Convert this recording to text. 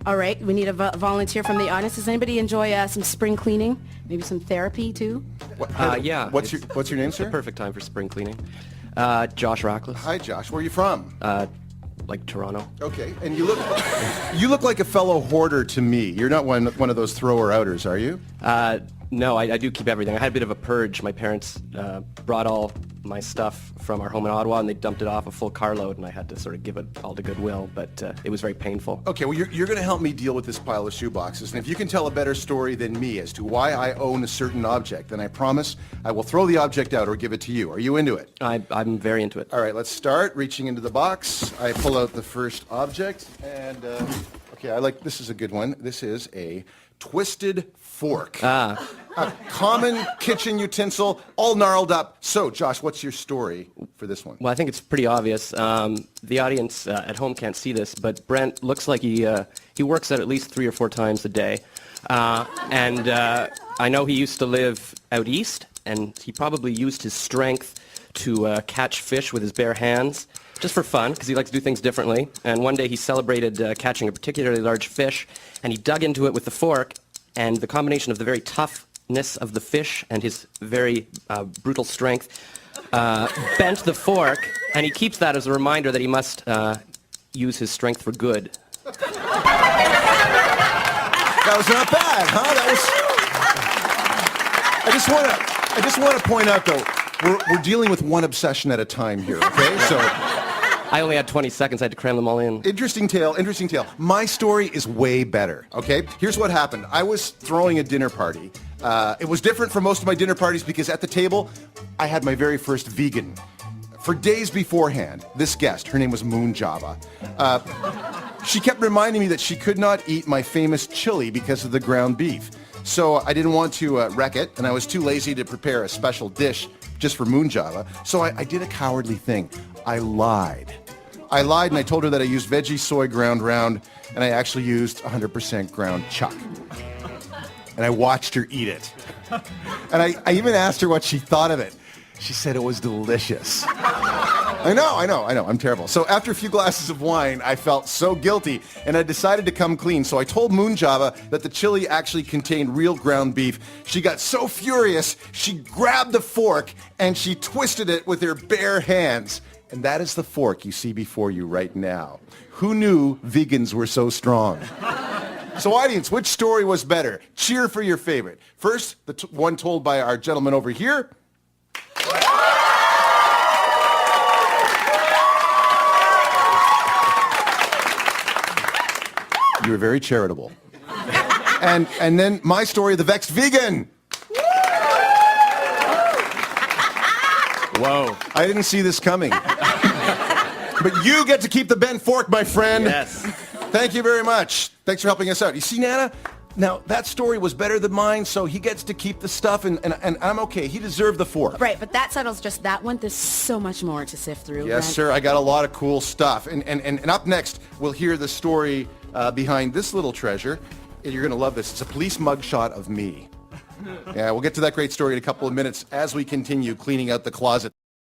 All right, we need a volunteer from the audience. Does anybody enjoy some spring cleaning? Maybe some therapy too? Yeah. What's your name, sir? The perfect time for spring cleaning. Josh Rachlis. Hi, Josh. Where are you from? Like Toronto. Okay, and you look like a fellow hoarder to me. You're not one of those thrower-outers, are you? No, I do keep everything. I had a bit of a purge. My parents brought all my stuff from our home in Ottawa, and they dumped it off a full carload, and I had to sort of give it all to Goodwill, but it was very painful. Okay, well, you're going to help me deal with this pile of shoeboxes, and if you can tell a better story than me as to why I own a certain object, then I promise I will throw the object out or give it to you. Are you into it? I'm very into it. All right, let's start. Reaching into the box, I pull out the first object, and okay, this is a good one. This is a twisted fork. A common kitchen utensil, all gnarled up. So, Josh, what's your story for this one? Well, I think it's pretty obvious. The audience at home can't see this, but Brent looks like he works out at least 3 or 4 times a day. And I know he used to live out east, and he probably used his strength to catch fish with his bare hands, just for fun, because he likes to do things differently. And one day he celebrated catching a particularly large fish, and he dug into it with the fork, and the combination of the very toughness of the fish and his very brutal strength bent the fork, and he keeps that as a reminder that he must use his strength for good. That was not bad, huh? I just want to point out, though, we're dealing with one obsession at a time here, okay? So I only had 20 seconds. I had to cram them all in. Interesting tale. My story is way better, okay? Here's what happened. I was throwing a dinner party. It was different from most of my dinner parties because at the table, I had my very first vegan. For days beforehand, this guest, her name was Moon Java, she kept reminding me that she could not eat my famous chili because of the ground beef. So I didn't want to wreck it, and I was too lazy to prepare a special dish just for Moon Java. So I did a cowardly thing. I lied and I told her that I used veggie soy ground round, and I actually used 100% ground chuck. And I watched her eat it. And I even asked her what she thought of it. She said it was delicious. I know. I'm terrible. So after a few glasses of wine, I felt so guilty, and I decided to come clean. So I told Moon Java that the chili actually contained real ground beef. She got so furious, she grabbed the fork, and she twisted it with her bare hands. And that is the fork you see before you right now. Who knew vegans were so strong? So audience, which story was better? Cheer for your favorite. First, the one told by our gentleman over here. You were very charitable. And then my story, the vexed vegan. Whoa. I didn't see this coming. But you get to keep the bent fork, my friend. Yes. Thank you very much. Thanks for helping us out. You see, Nana? Now, that story was better than mine, so he gets to keep the stuff, and I'm okay. He deserved the fork. Right, but that settles just that one. There's so much more to sift through. Yes, Brent. sir. I got a lot of cool stuff. And up next, we'll hear the story behind this little treasure. You're going to love this. It's a police mugshot of me. Yeah, we'll get to that great story in a couple of minutes as we continue cleaning out the closet.